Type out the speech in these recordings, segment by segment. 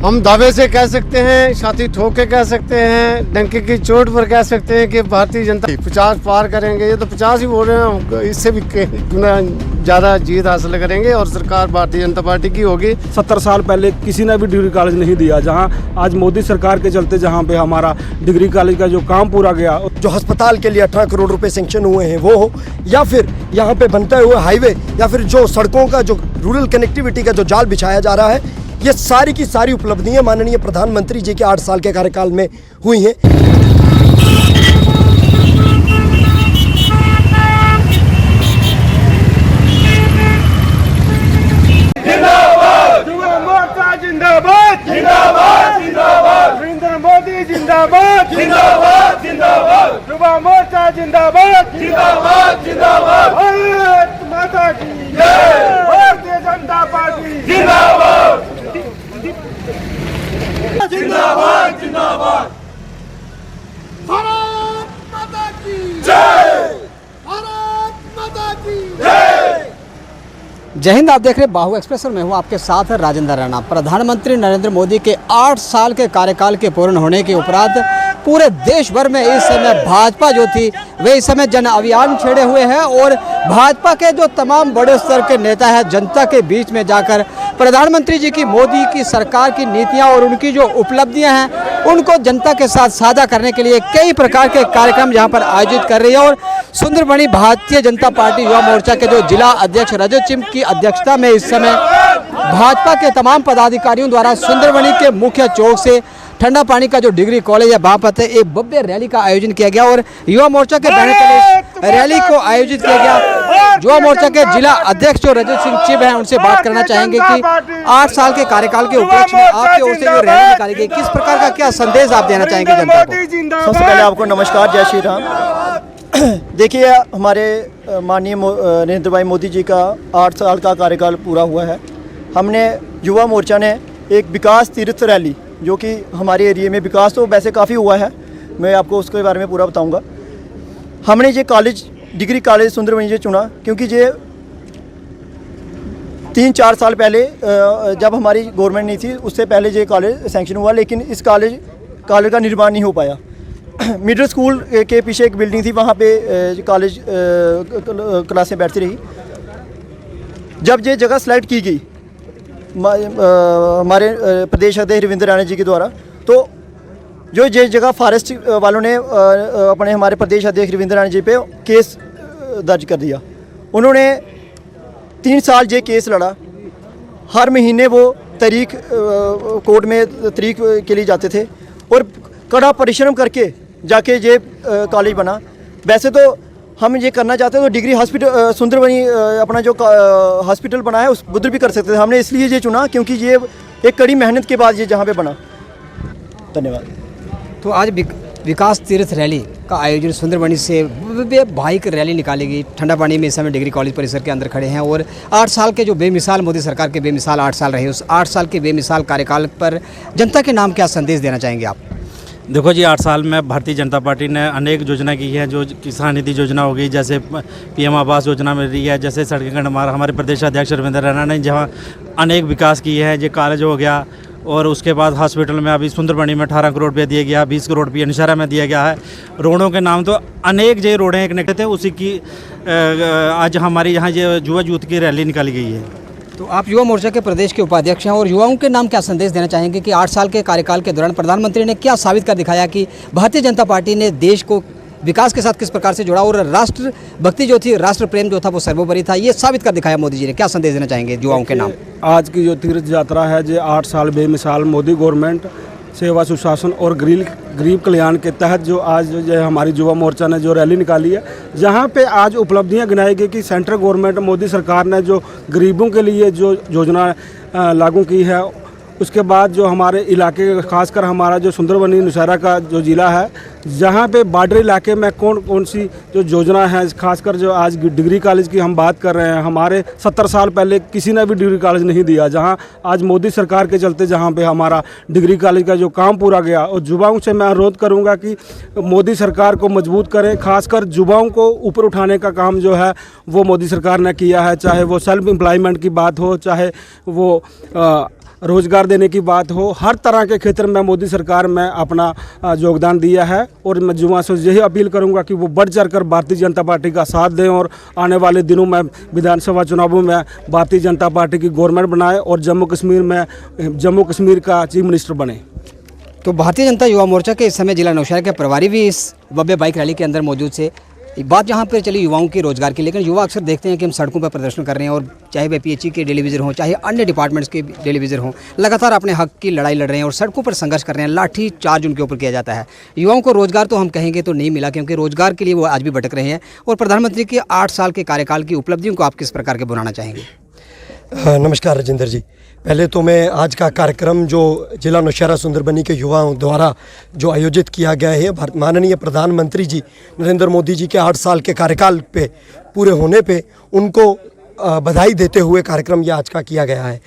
हम दावे से कह सकते हैं, छाती ठोक के कह सकते हैं, डंके की चोट पर कह सकते हैं कि भारतीय जनता 50 पार करेंगे। ये तो 50 ही बोल रहे हैं, इससे भी गुना ज़्यादा जीत हासिल करेंगे और सरकार भारतीय जनता पार्टी की होगी। 70 साल पहले किसी ने भी डिग्री कॉलेज नहीं दिया, जहां आज मोदी सरकार के चलते जहां पे हमारा डिग्री कॉलेज का जो काम पूरा गया। जो अस्पताल के लिए 18 करोड़ रुपए सेंक्शन हुए हैं वो हो, या फिर यहाँ पे बनते हुए हाईवे, या फिर जो सड़कों का जो रूरल कनेक्टिविटी का जो जाल बिछाया जा रहा है, ये सारी की सारी उपलब्धियां माननीय प्रधानमंत्री जी के 8 साल के कार्यकाल में हुई हैं। जिंदाबाद जिंदाबाद जिंदाबाद, नरेंद्र मोदी जिंदाबाद जिंदाबाद जिंदाबाद, युवा मोर्चा जिंदाबाद जिंदाबाद जिंदाबाद, भारत माता की जय, भारतीय जनता पार्टी जिंदाबाद जिंदाबाद जिंदाबाद, भारत माता की जय, भारत माता की जय। जय हिंद। आप देख रहे हैं बाहु एक्सप्रेस और मैं हूं आपके साथ राजेंद्र राणा। प्रधानमंत्री नरेंद्र मोदी के 8 साल के कार्यकाल के पूर्ण होने के उपरांत पूरे देश भर में इस समय भाजपा जो थी वे इस समय जन अभियान छेड़े हुए हैं और भाजपा के जो तमाम बड़े स्तर के नेता हैं जनता के बीच में जाकर प्रधानमंत्री जी की, मोदी की सरकार की नीतियां और उनकी जो उपलब्धियां हैं उनको जनता के साथ साझा करने के लिए कई प्रकार के कार्यक्रम यहाँ पर आयोजित कर रही है। और सुंदरबनी भारतीय जनता पार्टी युवा मोर्चा के जो जिला अध्यक्ष रजत चिम की अध्यक्षता में इस समय भाजपा के तमाम पदाधिकारियों द्वारा सुंदरबनी के मुख्य चौक से ठंडा पानी का जो डिग्री कॉलेज है वहाँ पर एक भव्य रैली का आयोजन किया गया और युवा मोर्चा के बैनर तले रैली को आयोजित किया गया। युवा मोर्चा के जिला अध्यक्ष जो रजत सिंह चिब हैं उनसे बात करना चाहेंगे कि 8 साल के कार्यकाल के उपलक्ष्य में आपकी ओर से जो रैली निकाली गई, किस प्रकार का क्या संदेश आप देना चाहेंगे जनता को? सबसे पहले आपको नमस्कार, जय श्री राम। देखिए, हमारे माननीय नरेंद्र भाई मोदी जी का 8 साल का कार्यकाल पूरा हुआ है। हमने युवा मोर्चा ने एक विकास तीर्थ रैली, जो कि हमारे एरिया में विकास तो वैसे काफ़ी हुआ है, मैं आपको उसके बारे में पूरा बताऊंगा। हमने ये कॉलेज डिग्री कॉलेज सुंदरबनी जी चुना क्योंकि ये 3-4 साल पहले जब हमारी गवर्नमेंट नहीं थी उससे पहले ये कॉलेज सैंक्शन हुआ, लेकिन इस कॉलेज का निर्माण नहीं हो पाया। मिडिल स्कूल के पीछे एक बिल्डिंग थी, वहाँ पे कॉलेज क्लासें बैठती रही। जब ये जगह सेलेक्ट की गई हमारे प्रदेश अध्यक्ष रविंद्र राणा जी के द्वारा, तो जो ये जगह फॉरेस्ट वालों ने अपने हमारे प्रदेश अध्यक्ष रविंद्र राणा जी पे केस दर्ज कर दिया। उन्होंने 3 साल ये केस लड़ा, हर महीने वो तारीख कोर्ट में तारीख के लिए जाते थे और कड़ा परिश्रम करके जाके ये कॉलेज बना। वैसे तो हम ये करना चाहते हैं तो डिग्री हॉस्पिटल सुंदरबनी अपना जो हॉस्पिटल बना है उस उधर भी कर सकते थे, हमने इसलिए ये चुना क्योंकि ये एक कड़ी मेहनत के बाद ये जहाँ पे बना। धन्यवाद। तो आज विकास तीर्थ रैली का आयोजन सुंदरबनी से बाइक रैली निकाली गई। ठंडा पानी में इस समय डिग्री कॉलेज परिसर के अंदर खड़े हैं और 8 साल के जो बेमिसाल मोदी सरकार के बेमिसाल 8 साल रहे, उस 8 साल के बेमिसाल कार्यकाल पर जनता के नाम क्या संदेश देना चाहेंगे आप? देखो जी, 8 साल में भारतीय जनता पार्टी ने अनेक योजना की है, जो किसान निधि योजना हो गई, जैसे पीएम आवास योजना मिल रही है, जैसे सड़कें हमारे प्रदेश अध्यक्ष रविंद्र राणा ने जहाँ अनेक विकास किए हैं। ये कॉलेज हो गया और उसके बाद हॉस्पिटल में अभी सुंदरबनी में 18 करोड़ रुपये दिया गया, 20 करोड़ रुपये नशहरा में दिया गया है। रोडों के नाम तो अनेक जो रोडें कनेक्ट थे, उसी की आज हमारी यहाँ ये युवा यूथ की रैली निकाली गई है। तो आप युवा मोर्चा के प्रदेश के उपाध्यक्ष हैं और युवाओं के नाम क्या संदेश देना चाहेंगे कि 8 साल के कार्यकाल के दौरान प्रधानमंत्री ने क्या साबित कर दिखाया कि भारतीय जनता पार्टी ने देश को विकास के साथ किस प्रकार से जोड़ा और राष्ट्र भक्ति जो थी, राष्ट्र प्रेम जो था वो सर्वोपरि था, ये साबित कर दिखाया मोदी जी ने। क्या संदेश देना चाहेंगे युवाओं के नाम? आज की जो तीर्थ यात्रा है, जो 8 साल बेमिसाल मोदी गवर्नमेंट सेवा सुशासन और गरीब कल्याण के तहत जो आज जो हमारी युवा मोर्चा ने जो रैली निकाली है, जहाँ पे आज उपलब्धियाँ गिनाई गई कि सेंट्रल गवर्नमेंट मोदी सरकार ने जो गरीबों के लिए जो योजना लागू की है, उसके बाद जो हमारे इलाके खासकर हमारा जो सुंदरबनी नौशहरा का जो ज़िला है, जहाँ पे बॉर्डर इलाके में कौन सी जो योजना है, खासकर जो आज डिग्री कॉलेज की हम बात कर रहे हैं, हमारे 70 साल पहले किसी ने भी डिग्री कॉलेज नहीं दिया, जहाँ आज मोदी सरकार के चलते जहाँ पे हमारा डिग्री कॉलेज का जो काम पूरा गया। और युवाओं से मैं अनुरोध करूँगा कि मोदी सरकार को मजबूत करें, खासकर युवाओं को ऊपर उठाने का काम जो है वो मोदी सरकार ने किया है, चाहे वो सेल्फ एम्प्लॉयमेंट की बात हो, चाहे वो रोज़गार देने की बात हो, हर तरह के क्षेत्र में मोदी सरकार में अपना योगदान दिया है। और मैं युवा से यही अपील करूंगा कि वो बढ़ चढ़ कर भारतीय जनता पार्टी का साथ दें और आने वाले दिनों में विधानसभा चुनावों में भारतीय जनता पार्टी की गवर्नमेंट बनाए और जम्मू कश्मीर का चीफ मिनिस्टर बने। तो भारतीय जनता युवा मोर्चा के इस समय जिला नौशहरा के प्रभारी भी इस भव्य बाइक रैली के अंदर मौजूद थे। बात यहाँ पर चली युवाओं के रोजगार की, लेकिन युवा अक्सर देखते हैं कि हम सड़कों पर प्रदर्शन कर रहे हैं और चाहे वे पीएचई के डेली विजिटर हों, चाहे अन्य डिपार्टमेंट्स के डेली विजिटर हों, लगातार अपने हक की लड़ाई लड़ रहे हैं और सड़कों पर संघर्ष कर रहे हैं। लाठी चार्ज उनके ऊपर किया जाता है। युवाओं को रोजगार तो हम कहेंगे तो नहीं मिला, क्योंकि रोजगार के लिए वो आज भी भटक रहे हैं। और प्रधानमंत्री के 8 साल के कार्यकाल की उपलब्धियों को आप किस प्रकार के बनाना चाहेंगे? नमस्कार राजेंद्र जी। पहले तो मैं आज का कार्यक्रम जो जिला नौशहरा सुंदरबनी के युवाओं द्वारा जो आयोजित किया गया है, माननीय प्रधानमंत्री जी नरेंद्र मोदी जी के 8 साल के कार्यकाल पे पूरे होने पे उनको बधाई देते हुए कार्यक्रम ये आज का किया गया है।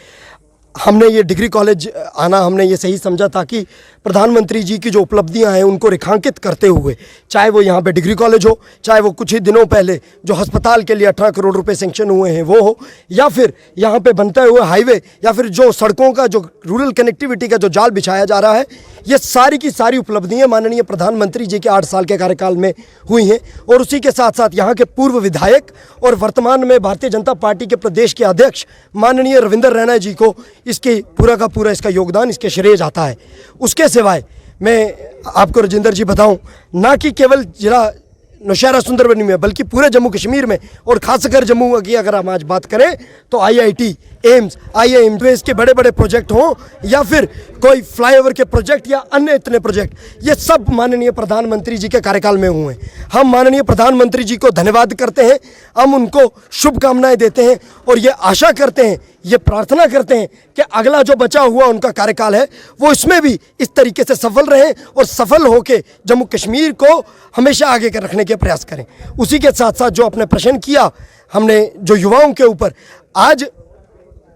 हमने ये डिग्री कॉलेज आना हमने ये सही समझा ताकि प्रधानमंत्री जी की जो उपलब्धियां हैं उनको रेखांकित करते हुए, चाहे वो यहाँ पे डिग्री कॉलेज हो, चाहे वो कुछ ही दिनों पहले जो अस्पताल के लिए 18 करोड़ रुपए सेंक्शन हुए हैं वो हो, या फिर यहाँ पे बनते हुए हाईवे, या फिर जो सड़कों का जो रूरल कनेक्टिविटी का जो जाल बिछाया जा रहा है, ये सारी की सारी उपलब्धियाँ माननीय प्रधानमंत्री जी के 8 साल के कार्यकाल में हुई हैं। और उसी के साथ साथ यहाँ के पूर्व विधायक और वर्तमान में भारतीय जनता पार्टी के प्रदेश के अध्यक्ष माननीय रविंद्र रैना जी को इसके पूरा का पूरा इसका योगदान, इसके श्रेय जाता है। उसके सिवाय मैं आपको राजेंद्र जी बताऊं, ना कि केवल जिला नौशहरा सुंदरबनी में बल्कि पूरे जम्मू कश्मीर में और खासकर जम्मू की अगर हम आज बात करें तो आईआईटी, एम्स, IIM के बड़े बड़े प्रोजेक्ट हों या फिर कोई फ्लाईओवर के प्रोजेक्ट या अन्य इतने प्रोजेक्ट, ये सब माननीय प्रधानमंत्री जी के कार्यकाल में हुए हैं। हम माननीय प्रधानमंत्री जी को धन्यवाद करते हैं, हम उनको शुभकामनाएं देते हैं और ये आशा करते हैं, ये प्रार्थना करते हैं कि अगला जो बचा हुआ उनका कार्यकाल है वो इसमें भी इस तरीके से सफल रहे और सफल होकर जम्मू कश्मीर को हमेशा आगे रखने के प्रयास करें। उसी के साथ साथ जो आपने प्रश्न किया हमने जो युवाओं के ऊपर, आज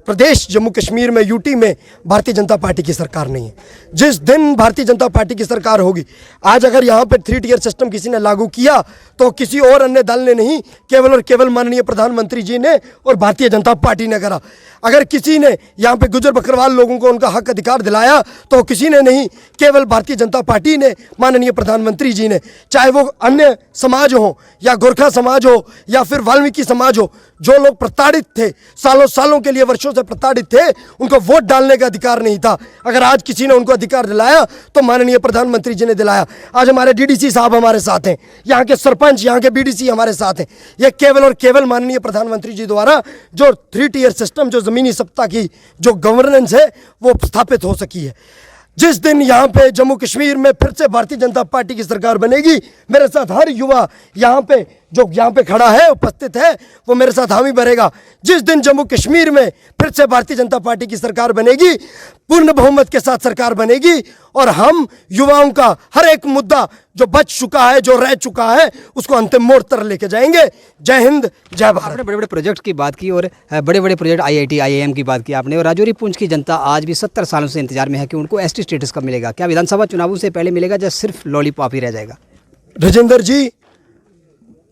प्रदेश जम्मू कश्मीर में यूटी में भारतीय जनता पार्टी की सरकार नहीं है। जिस दिन भारतीय जनता पार्टी की सरकार होगी, आज अगर यहाँ पे 3 टियर सिस्टम किसी ने लागू किया तो किसी और अन्य दल ने नहीं, केवल और केवल माननीय प्रधानमंत्री जी ने और भारतीय जनता पार्टी ने करा। अगर किसी ने यहाँ पे गुजर बकरवाल लोगों को उनका हक अधिकार दिलाया तो किसी ने नहीं, केवल भारतीय जनता पार्टी ने, माननीय प्रधानमंत्री जी ने। चाहे वो अन्य समाज हो या गोरखा समाज हो या फिर वाल्मीकि समाज हो, जो लोग प्रताड़ित थे, सालों सालों के लिए वर्षों से प्रताड़ित थे, उनको वोट डालने का अधिकार नहीं था। अगर आज किसी ने उनको अधिकार दिलाया तो माननीय प्रधानमंत्री जी ने दिलाया। आज हमारे डीडीसी साहब हमारे साथ हैं, यहाँ के सरपंच, यहाँ के बीडीसी हमारे साथ हैं। ये केवल और केवल माननीय प्रधानमंत्री जी द्वारा जो 3 टियर सिस्टम, जो ज़मीनी सत्ता की जो गवर्नेंस है वो स्थापित हो सकी है। जिस दिन यहाँ पे जम्मू कश्मीर में फिर से भारतीय जनता पार्टी की सरकार बनेगी, मेरे साथ हर युवा यहाँ पे जो यहाँ पे खड़ा है, उपस्थित है, वो मेरे साथ हामी भरेगा। जिस दिन जम्मू कश्मीर में फिर से भारतीय जनता पार्टी की सरकार बनेगी, पूर्ण बहुमत के साथ सरकार बनेगी और हम युवाओं का हर एक मुद्दा जो बच चुका है, जो रह चुका है, उसको अंतिम मोड़ तक लेके जाएंगे। जय हिंद, जय भारत। आपने बड़े बड़े प्रोजेक्ट की बात की और बड़े बड़े प्रोजेक्ट IIT, IIM की बात की आपने, और राजौरी पुंछ की जनता आज भी 70 सालों से इंतजार में है कि उनको ST स्टेटस कब मिलेगा। क्या विधानसभा चुनावों से पहले मिलेगा या सिर्फ लॉलीपॉप ही रह जाएगा? राजेंद्र जी,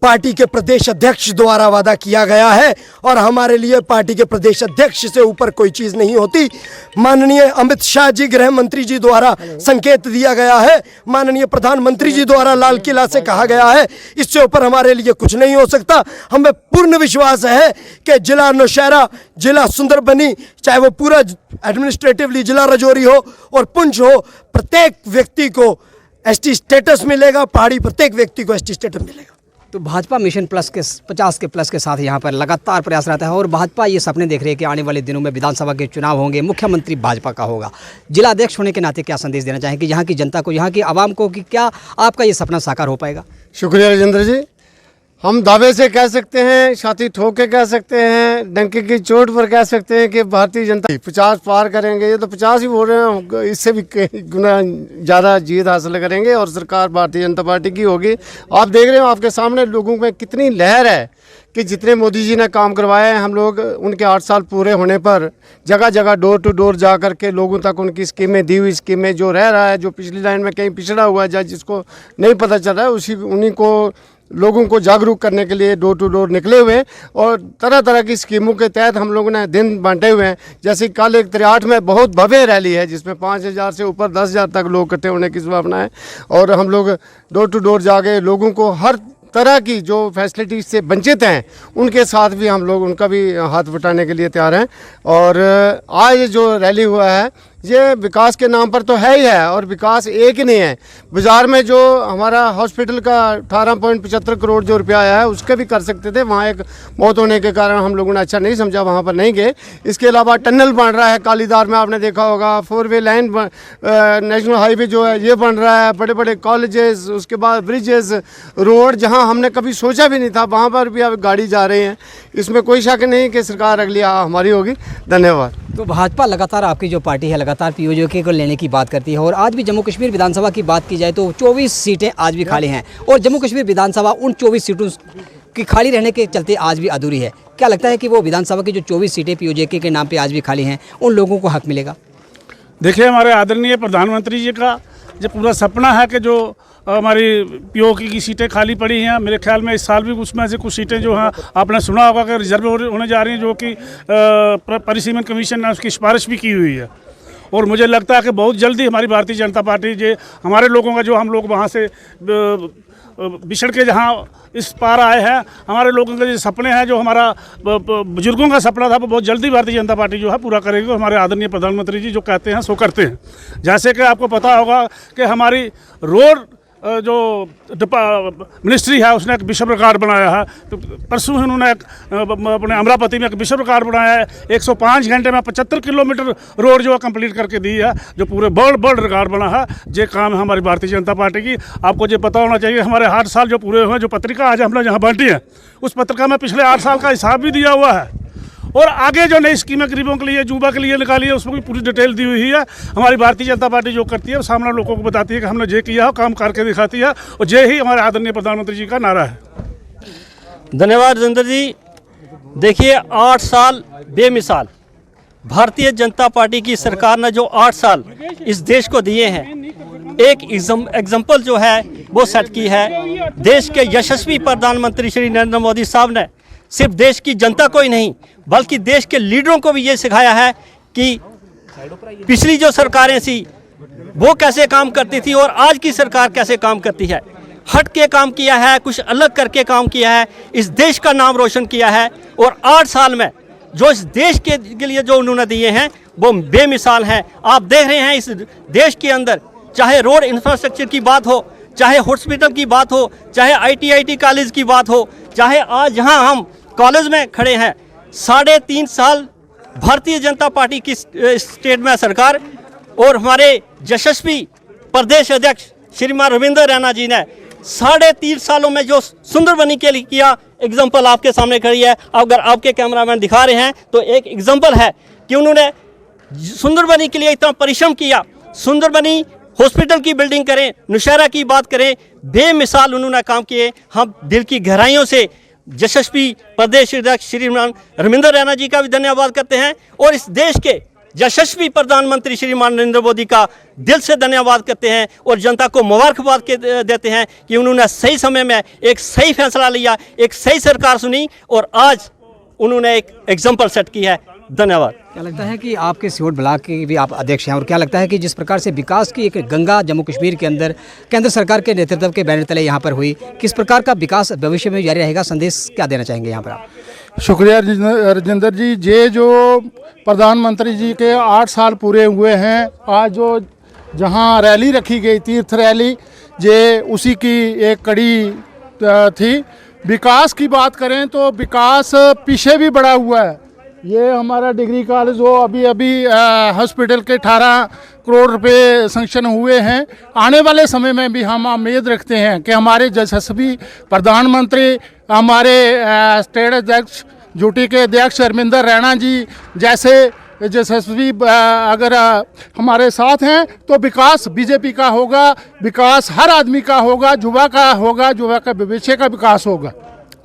पार्टी के प्रदेश अध्यक्ष द्वारा वादा किया गया है और हमारे लिए पार्टी के प्रदेश अध्यक्ष से ऊपर कोई चीज़ नहीं होती। माननीय अमित शाह जी, गृह मंत्री जी द्वारा संकेत दिया गया है, माननीय प्रधानमंत्री जी द्वारा लाल किला से कहा गया है, इससे ऊपर हमारे लिए कुछ नहीं हो सकता। हमें पूर्ण विश्वास है कि जिला नौशहरा, जिला सुंदरबनी, चाहे वो पूरा एडमिनिस्ट्रेटिवली जिला राजौरी हो और पुंछ हो, प्रत्येक व्यक्ति को ST स्टेटस मिलेगा। पहाड़ी प्रत्येक व्यक्ति को ST स्टेटस मिलेगा। तो भाजपा मिशन प्लस के 50 के प्लस के साथ यहाँ पर लगातार प्रयास रहता है और भाजपा ये सपने देख रही है कि आने वाले दिनों में विधानसभा के चुनाव होंगे, मुख्यमंत्री भाजपा का होगा। जिला अध्यक्ष होने के नाते क्या संदेश देना चाहेंगे यहाँ की जनता को, यहाँ की आवाम को, कि क्या आपका ये सपना साकार हो पाएगा? शुक्रिया राजेंद्र जी। हम दावे से कह सकते हैं, छाती ठोक के कह सकते हैं, डंके की चोट पर कह सकते हैं कि भारतीय जनता 50 पार करेंगे। ये तो 50 ही बोल रहे हैं, इससे भी गुना ज़्यादा जीत हासिल करेंगे और सरकार भारतीय जनता पार्टी की होगी। आप देख रहे हो, आपके सामने लोगों में कितनी लहर है कि जितने मोदी जी ने काम करवाए हैं, हम लोग उनके 8 साल पूरे होने पर जगह जगह डोर टू डोर जा कर के लोगों तक उनकी स्कीमें दी हुई स्कीमें, जो रह रहा है, जो पिछली लाइन में कहीं पिछड़ा हुआ है, जिसको नहीं पता चल रहा है, उन्हीं को लोगों को जागरूक करने के लिए डोर टू डोर निकले हुए हैं और तरह तरह की स्कीमों के तहत हम लोगों ने दिन बांटे हुए हैं। जैसे कल 1 में बहुत भव्य रैली है जिसमें 5,000 से ऊपर 10,000 तक लोग इकट्ठे होने की संभावना है और हम लोग डोर टू डोर जाके लोगों को हर तरह की जो फैसिलिटीज से वंचित हैं उनके साथ भी हम लोग उनका भी हाथ बटाने के लिए तैयार हैं। और आज जो रैली हुआ है ये विकास के नाम पर तो है ही है और विकास एक ही नहीं है। बाज़ार में जो हमारा हॉस्पिटल का 18.75 करोड़ जो रुपया आया है उसके भी कर सकते थे, वहाँ एक मौत होने के कारण हम लोगों ने अच्छा नहीं समझा, वहाँ पर नहीं गए। इसके अलावा टनल बन रहा है कालीदार में, आपने देखा होगा 4 वे लाइन नेशनल हाईवे जो है ये बन रहा है, बड़े बड़े कॉलेजेस, उसके बाद ब्रिजेस, रोड जहाँ हमने कभी सोचा भी नहीं था वहाँ पर भी अब गाड़ी जा रही है। इसमें कोई शक नहीं कि सरकार अगली हमारी होगी। धन्यवाद। तो भाजपा लगातार, आपकी जो पार्टी है लगातार पीओजे को लेने की बात करती है और आज भी जम्मू कश्मीर विधानसभा की बात की जाए तो 24 सीटें आज भी खाली हैं और जम्मू कश्मीर विधानसभा उन 24 सीटों की खाली रहने के चलते आज भी अधूरी है। क्या लगता है कि वो विधानसभा की जो 24 सीटें पीओजे के नाम पे आज भी खाली हैं उन लोगों को हक मिलेगा? देखिए, हमारे आदरणीय प्रधानमंत्री जी का जो पूरा सपना है कि जो हमारी पीओके की सीटें खाली पड़ी हैं, मेरे ख्याल में इस साल भी उसमें से कुछ सीटें जो हैं आपने सुना होगा कि रिजर्व होने जा रही हैं, जो कि परिसीमन कमीशन ने उसकी सिफारिश भी की हुई है। और मुझे लगता है कि बहुत जल्दी हमारी भारतीय जनता पार्टी जो हमारे लोगों का जो हम लोग वहाँ से बिछड़ के जहाँ इस पार आए हैं, हमारे लोगों के जो सपने हैं, जो हमारा बुजुर्गों का सपना था, वो बहुत जल्दी भारतीय जनता पार्टी जो है पूरा करेगी। हमारे आदरणीय प्रधानमंत्री जी जो कहते हैं सो करते हैं। जैसे कि आपको पता होगा कि हमारी रोड जो मिनिस्ट्री है उसने एक विश्व रिकॉर्ड बनाया है। तो परसों ही उन्होंने अपने अमरावती में एक विश्व रिकॉर्ड बनाया है। 105 घंटे में 75 किलोमीटर रोड जो है कंप्लीट करके दी है, जो पूरे वर्ल्ड रिकॉर्ड बना है। ये काम है हमारी भारतीय जनता पार्टी की। आपको ये पता होना चाहिए हमारे 8 साल जो पूरे हुए हैं, जो पत्रिका आज हमने यहाँ बांटी है उस पत्रिका में पिछले 8 साल का हिसाब भी दिया हुआ है और आगे जो नई स्कीमें गरीबों के लिए, युवा के लिए निकाली है उसमें भी पूरी डिटेल दी हुई है। हमारी भारतीय जनता पार्टी जो करती है वो सामने लोगों को बताती है कि हमने ये किया है, काम करके दिखाती है और ये ही हमारे आदरणीय प्रधानमंत्री जी का नारा है। धन्यवाद राजेंद्र जी। देखिए, 8 साल बेमिसाल भारतीय जनता पार्टी की सरकार ने जो 8 साल इस देश को दिए हैं, एक एग्जाम्पल जो है वो सेट की है। देश के यशस्वी प्रधानमंत्री श्री नरेंद्र मोदी साहब ने सिर्फ देश की जनता को ही नहीं बल्कि देश के लीडरों को भी ये सिखाया है कि पिछली जो सरकारें थी वो कैसे काम करती थी और आज की सरकार कैसे काम करती है। हट के काम किया है, कुछ अलग करके काम किया है, इस देश का नाम रोशन किया है और 8 साल में जो इस देश के लिए जो उन्होंने दिए हैं वो बेमिसाल हैं। आप देख रहे हैं इस देश के अंदर चाहे रोड इंफ्रास्ट्रक्चर की बात हो, चाहे हॉस्पिटल की बात हो, चाहे IIT कॉलेज की बात हो, चाहे आज जहां हम कॉलेज में खड़े हैं, 3.5 साल भारतीय जनता पार्टी की स्टेट में सरकार और हमारे यशस्वी प्रदेश अध्यक्ष श्रीमान रविंद्र रैना जी ने 3.5 सालों में जो सुंदरबनी के लिए किया, एग्जाम्पल आपके सामने खड़ी है। अगर आपके कैमरामैन दिखा रहे हैं तो एक एग्जाम्पल है कि उन्होंने सुंदरबनी के लिए इतना परिश्रम किया। सुंदरबनी हॉस्पिटल की बिल्डिंग करें, नौशहरा की बात करें, बेमिसाल उन्होंने काम किए। हम दिल की गहराइयों से यशस्वी प्रदेश अध्यक्ष श्रीमान रविंद्र रैना जी का भी धन्यवाद करते हैं और इस देश के यशस्वी प्रधानमंत्री श्रीमान नरेंद्र मोदी का दिल से धन्यवाद करते हैं और जनता को मुबारकबाद देते हैं कि उन्होंने सही समय में एक सही फैसला लिया, एक सही सरकार सुनी और आज उन्होंने एक एग्जाम्पल सेट की है। धन्यवाद। क्या लगता है कि आपके सियोट ब्लॉक के भी आप अध्यक्ष हैं और क्या लगता है कि जिस प्रकार से विकास की एक गंगा जम्मू कश्मीर के अंदर केंद्र सरकार के नेतृत्व के बैनर तले यहाँ पर हुई, किस प्रकार का विकास भविष्य में जारी रहेगा, संदेश क्या देना चाहेंगे यहाँ पर आप? शुक्रिया राजेंद्र जी। ये जो प्रधानमंत्री जी के 8 साल पूरे हुए हैं, आज जो जहाँ रैली रखी गई तीर्थ रैली, ये उसी की एक कड़ी थी। विकास की बात करें तो विकास पीछे भी बढ़ा हुआ है। ये हमारा डिग्री कॉलेज जो अभी हॉस्पिटल के 18 करोड़ रुपए सैंक्शन हुए हैं। आने वाले समय में भी हम उम्मीद रखते हैं कि हमारे यशस्वी प्रधानमंत्री, हमारे स्टेट अध्यक्ष यूटी के अध्यक्ष रविंद्र रैना जी जैसे यशस्वी अगर हमारे साथ हैं तो विकास बीजेपी का होगा, विकास हर आदमी का होगा, युवा का होगा, युवा का भविष्य का विकास होगा।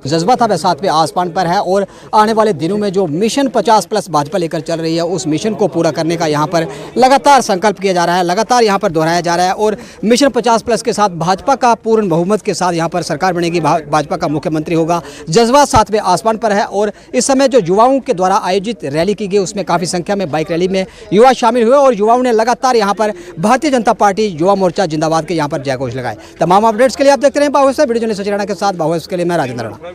जज्बा था वह सातवें आसमान पर है और आने वाले दिनों में जो मिशन 50+ भाजपा लेकर चल रही है उस मिशन को पूरा करने का यहाँ पर लगातार संकल्प किया जा रहा है, लगातार यहाँ पर दोहराया जा रहा है। और मिशन 50+ के साथ भाजपा का पूर्ण बहुमत के साथ यहाँ पर सरकार बनेगी, भाजपा का मुख्यमंत्री होगा। जज्बा सातवें आसमान पर है और इस समय जो युवाओं के द्वारा आयोजित रैली की गई उसमें काफ़ी संख्या में बाइक रैली में युवा शामिल हुए और युवाओं ने लगातार यहाँ पर भारतीय जनता पार्टी युवा मोर्चा जिंदाबाद के यहाँ पर जयघोष लगाए। तमाम अपडेट्स के लिए आप देखते रहे बाहुस से वीडियो जर्नलिस्ट सचिन राणा के साथ। बाहुस के लिए मैं राजेंद्र राणा।